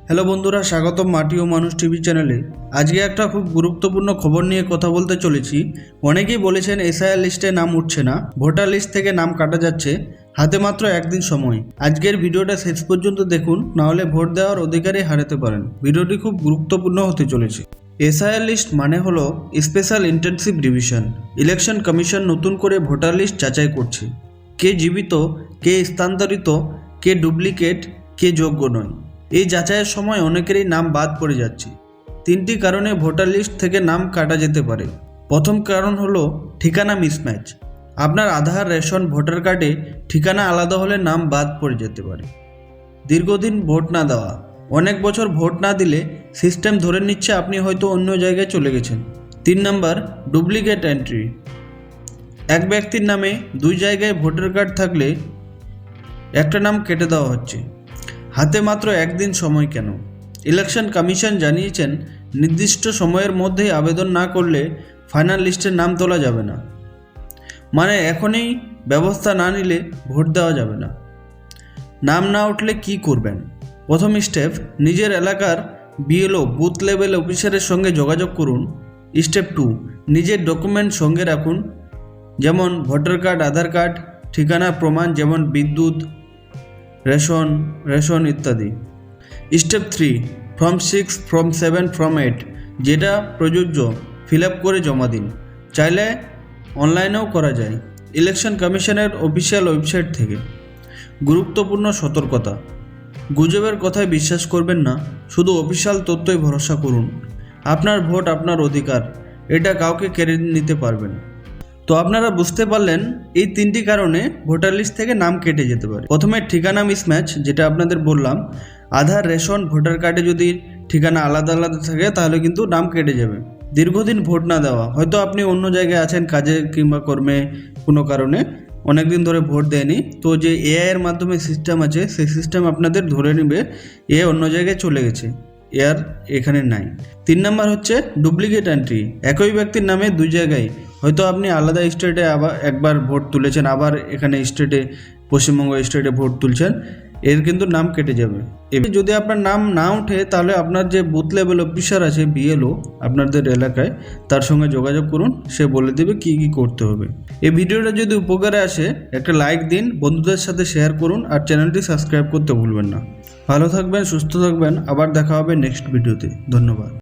Hello বন্ধুরা, স্বাগতম মাটি ও মানুষ টিভি চ্যানেলে। আজকে একটা খুব গুরুত্বপূর্ণ খবর নিয়ে কথা বলতে চলেছি। অনেকেই বলেছেন এসআইআর লিস্টে নাম উঠছে না, ভোটার লিস্ট থেকে নাম কাটা যাচ্ছে, হাতে মাত্র একদিন সময়। আজকের ভিডিওটা শেষ পর্যন্ত দেখুন, নাহলে ভোট দেওয়ার অধিকারই হারাতে পারেন। ভিডিওটি খুব গুরুত্বপূর্ণ হতে চলেছে। এসআইআর লিস্ট মানে হলো special intensive division. Election commission নতুন করে ভোটার লিস্ট যাচাই করছে। কে জীবিত, কে স্থানান্তরিত, কে ডুপ্লিকেট, কে যোগ্য নয়। এই যাচাইয়ের সময় অনেকেরই নাম বাদ পড়ে যাচ্ছে। তিনটি কারণে ভোটার লিস্ট থেকে নাম কাটা যেতে পারে। প্রথম কারণ হলো ঠিকানা মিসম্যাচ। আপনার আধার, রেশন, ভোটার কার্ডে ঠিকানা আলাদা হলে নাম বাদ পড়ে যেতে পারে। দীর্ঘদিন ভোট না দেওয়া। অনেক বছর ভোট না দিলে সিস্টেম ধরে নিচ্ছে আপনি হয়তো অন্য জায়গায় চলে গেছেন। 3 নম্বর, ডুপ্লিকেট এন্ট্রি। এক ব্যক্তির নামে দুই জায়গায় ভোটার কার্ড থাকলে একটা নাম কেটে দেওয়া হচ্ছে। হাতে মাত্র একদিন সময় কেন? ইলেকশন কমিশন জানিয়েছেন নির্দিষ্ট সময়ের মধ্যেই আবেদন না করলে ফাইনাল লিস্টের নাম তোলা যাবে না। মানে এখনই ব্যবস্থা না নিলে ভোট দেওয়া যাবে না। নাম না উঠলে কি করবেন? প্রথম স্টেপ, নিজের এলাকার বিএলও বুথ লেভেল অফিসারের সঙ্গে যোগাযোগ করুন। স্টেপ 2, নিজের ডকুমেন্ট সঙ্গে রাখুন, যেমন ভোটার কার্ড, আধার কার্ড, ঠিকানার প্রমাণ যেমন বিদ্যুৎ, রেশন ইত্যাদি। স্টেপ 3, ফর্ম 6, ফর্ম 7, ফর্ম 8 যেটা প্রযোজ্য ফিল আপ করে জমা দিন। চাইলে অনলাইনেও করা যায় ইলেকশন কমিশনের অফিসিয়াল ওয়েবসাইট থেকে। গুরুত্বপূর্ণ সতর্কতা, গুজবের কথায় বিশ্বাস করবেন না, শুধু অফিসিয়াল তথ্যই ভরসা করুন। আপনার ভোট আপনার অধিকার, এটা কাউকে কেড়ে নিতে পারবেন। তো আপনারা বুঝতে পারলেন এই তিনটি কারণে ভোটার লিস্ট থেকে নাম কেটে যেতে পারে। প্রথমে ঠিকানা মিসম্যাচ, যেটা আপনাদের বললাম। আধার, রেশন, ভোটার কার্ডে যদি ঠিকানা আলাদা আলাদা থাকে তাহলে কিন্তু নাম কেটে যাবে। দীর্ঘদিন ভোট না দেওয়া, হয়তো আপনি অন্য জায়গায় আছেন কাজে কিংবা কর্মে, কোনো কারণে অনেকদিন ধরে ভোট দেয়নি, তো যে এআই এর মাধ্যমে সিস্টেম আছে সেই সিস্টেম আপনাদের ধরে নেবে এ অন্য জায়গায় চলে গেছে, এর এখানে নাই। 3 নম্বর হচ্ছে ডুপ্লিকেট এন্ট্রি। একই ব্যক্তির নামে দুই জায়গায়, হয়তো আপনি আলাদা স্টেটে আবার একবার ভোট তুলেছেন, আবার এখানে স্টেটে, পশ্চিমবঙ্গ স্টেটে ভোট তুলছেন, এর কিন্তু নাম কেটে যাবে। এবার যদি আপনার নাম না ওঠে তাহলে আপনার যে বুথ লেভেল অফিসার আছে বিএলও আপনাদের এলাকায়, তার সঙ্গে যোগাযোগ করুন, সে বলে দেবে কি কি করতে হবে। এই ভিডিওটা যদি উপকারে আসে একটা লাইক দিন, বন্ধুদের সাথে শেয়ার করুন, আর চ্যানেলটি সাবস্ক্রাইব করতে ভুলবেন না। ভালো থাকবেন, সুস্থ থাকবেন, আবার দেখা হবে নেক্সট ভিডিওতে। ধন্যবাদ।